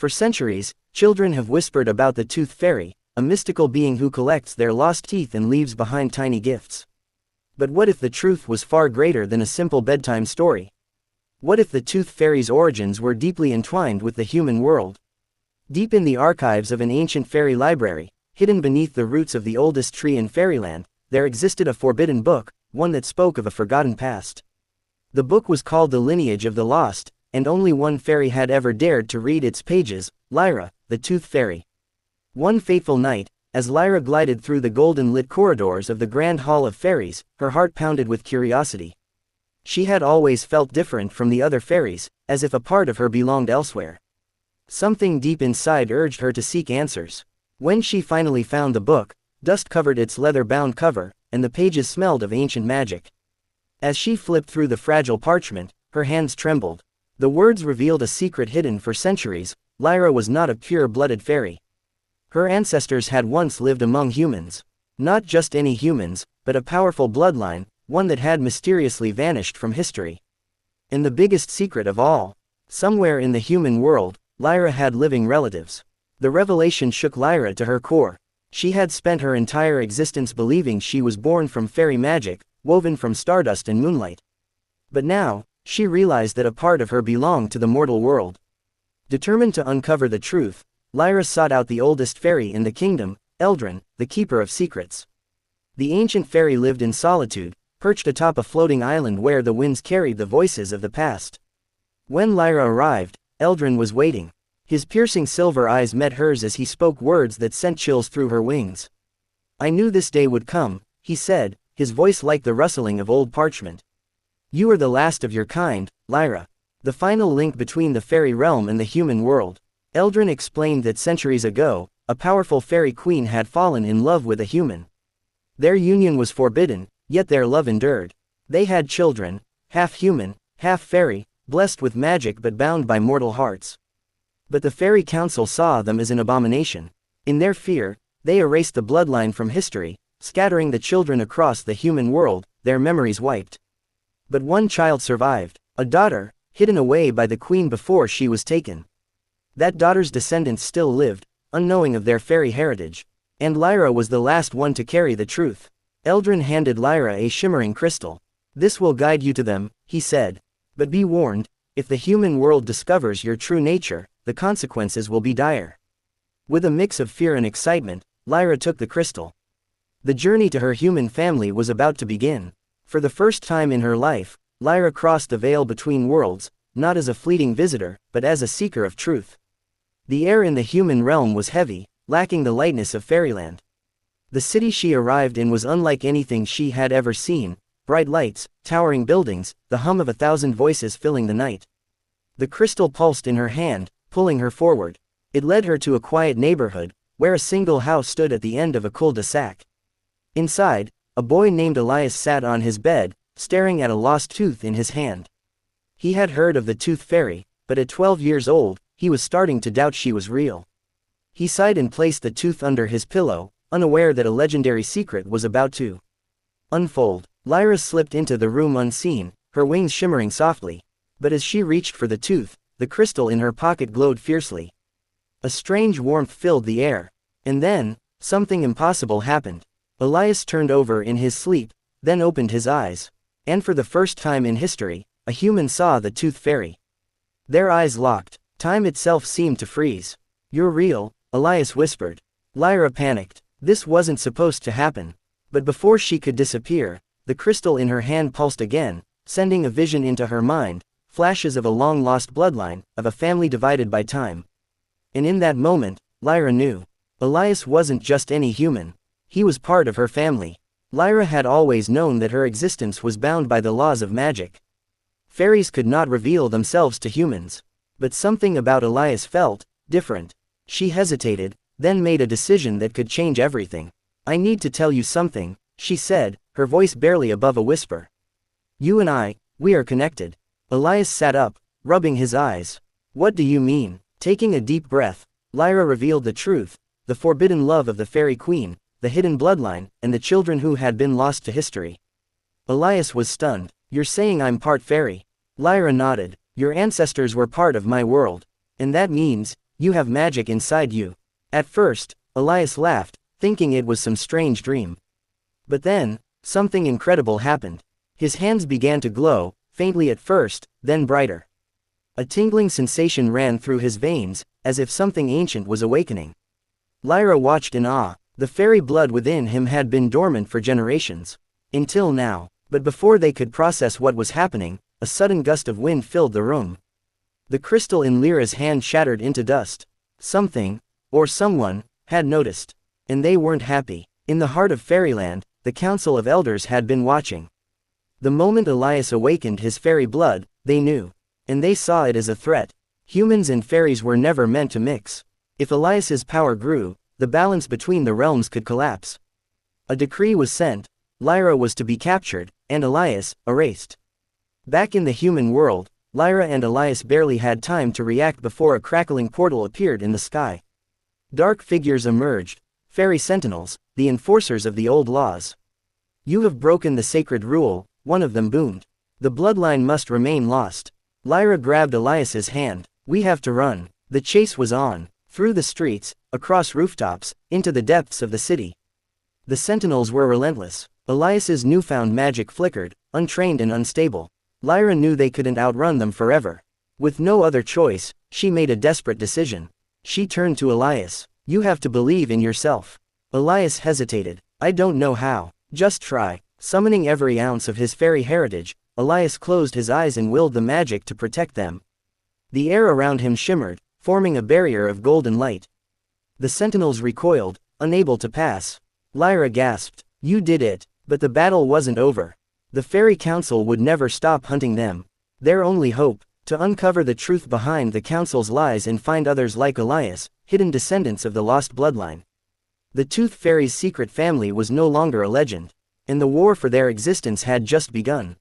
For centuries, children have whispered about the tooth fairy, a mystical being who collects their lost teeth and leaves behind tiny gifts. But what if the truth was far greater than a simple bedtime story? What if the tooth fairy's origins were deeply entwined with the human world? Deep in the archives of an ancient fairy library, hidden beneath the roots of the oldest tree in fairyland, there existed a forbidden book, one that spoke of a forgotten past. The book was called The Lineage of the Lost, and only one fairy had ever dared to read its pages, Lyra, the tooth fairy. One fateful night, as Lyra glided through the golden-lit corridors of the Grand Hall of Fairies, her heart pounded with curiosity. She had always felt different from the other fairies, as if a part of her belonged elsewhere. Something deep inside urged her to seek answers. When she finally found the book, dust covered its leather-bound cover, and the pages smelled of ancient magic. As she flipped through the fragile parchment, her hands trembled. The words revealed a secret hidden for centuries. Lyra was not a pure-blooded fairy. Her ancestors had once lived among humans. Not just any humans, but a powerful bloodline, one that had mysteriously vanished from history. And the biggest secret of all, somewhere in the human world, Lyra had living relatives. The revelation shook Lyra to her core. She had spent her entire existence believing she was born from fairy magic, woven from stardust and moonlight. But now, she realized that a part of her belonged to the mortal world. Determined to uncover the truth, Lyra sought out the oldest fairy in the kingdom, Eldrin, the keeper of secrets. The ancient fairy lived in solitude, perched atop a floating island where the winds carried the voices of the past. When Lyra arrived, Eldrin was waiting. His piercing silver eyes met hers as he spoke words that sent chills through her wings. "I knew this day would come," he said, his voice like the rustling of old parchment. "You are the last of your kind, Lyra. The final link between the fairy realm and the human world." Eldrin explained that centuries ago, a powerful fairy queen had fallen in love with a human. Their union was forbidden, yet their love endured. They had children, half human, half fairy, blessed with magic but bound by mortal hearts. But the fairy council saw them as an abomination. In their fear, they erased the bloodline from history, scattering the children across the human world, their memories wiped. But one child survived, a daughter, hidden away by the queen before she was taken. That daughter's descendants still lived, unknowing of their fairy heritage. And Lyra was the last one to carry the truth. Eldrin handed Lyra a shimmering crystal. "This will guide you to them," he said. "But be warned, if the human world discovers your true nature, the consequences will be dire." With a mix of fear and excitement, Lyra took the crystal. The journey to her human family was about to begin. For the first time in her life, Lyra crossed the veil between worlds, not as a fleeting visitor, but as a seeker of truth. The air in the human realm was heavy, lacking the lightness of fairyland. The city she arrived in was unlike anything she had ever seen: bright lights, towering buildings, the hum of 1,000 voices filling the night. The crystal pulsed in her hand, pulling her forward. It led her to a quiet neighborhood, where a single house stood at the end of a cul-de-sac. Inside, a boy named Elias sat on his bed, staring at a lost tooth in his hand. He had heard of the tooth fairy, but at 12 years old, he was starting to doubt she was real. He sighed and placed the tooth under his pillow, unaware that a legendary secret was about to unfold. Lyra slipped into the room unseen, her wings shimmering softly. But as she reached for the tooth, the crystal in her pocket glowed fiercely. A strange warmth filled the air. And then, something impossible happened. Elias turned over in his sleep, then opened his eyes. And for the first time in history, a human saw the tooth fairy. Their eyes locked. Time itself seemed to freeze. "You're real," Elias whispered. Lyra panicked. This wasn't supposed to happen. But before she could disappear, the crystal in her hand pulsed again, sending a vision into her mind, flashes of a long-lost bloodline, of a family divided by time. And in that moment, Lyra knew. Elias wasn't just any human. He was part of her family. Lyra had always known that her existence was bound by the laws of magic. Fairies could not reveal themselves to humans. But something about Elias felt different. She hesitated, then made a decision that could change everything. "I need to tell you something," she said, her voice barely above a whisper. "You and we are connected." Elias sat up, rubbing his eyes. "What do you mean?" Taking a deep breath, Lyra revealed the truth: the forbidden love of the fairy queen, the hidden bloodline, and the children who had been lost to history. Elias was stunned. "You're saying I'm part fairy?" Lyra nodded. "Your ancestors were part of my world. And that means, You have magic inside you. At first, Elias laughed, thinking it was some strange dream. But then, something incredible happened. His hands began to glow, faintly at first, then brighter. A tingling sensation ran through his veins, as if something ancient was awakening. Lyra watched in awe. The fairy blood within him had been dormant for generations. Until now. But before they could process what was happening, a sudden gust of wind filled the room. The crystal in Lyra's hand shattered into dust. Something, or someone, had noticed. And they weren't happy. In the heart of fairyland, the Council of Elders had been watching. The moment Elias awakened his fairy blood, they knew. And they saw it as a threat. Humans and fairies were never meant to mix. If Elias's power grew, the balance between the realms could collapse. A decree was sent. Lyra was to be captured, and Elias, erased. Back in the human world, Lyra and Elias barely had time to react before a crackling portal appeared in the sky. Dark figures emerged, fairy sentinels, the enforcers of the old laws. You have broken the sacred rule, one of them boomed. The bloodline must remain lost. Lyra grabbed Elias's hand. We have to run. The chase was on. Through the streets, across rooftops, into the depths of the city. The sentinels were relentless. Elias's newfound magic flickered, untrained and unstable. Lyra knew they couldn't outrun them forever. With no other choice, she made a desperate decision. She turned to Elias. You have to believe in yourself. Elias hesitated. I don't know how. Just try. Summoning every ounce of his fairy heritage, Elias closed his eyes and willed the magic to protect them. The air around him shimmered, forming a barrier of golden light. The sentinels recoiled, unable to pass. Lyra gasped. You did it. But the battle wasn't over. The Fairy Council would never stop hunting them. Their only hope, to uncover the truth behind the Council's lies and find others like Elias, hidden descendants of the lost bloodline. The Tooth Fairy's secret family was no longer a legend. And the war for their existence had just begun.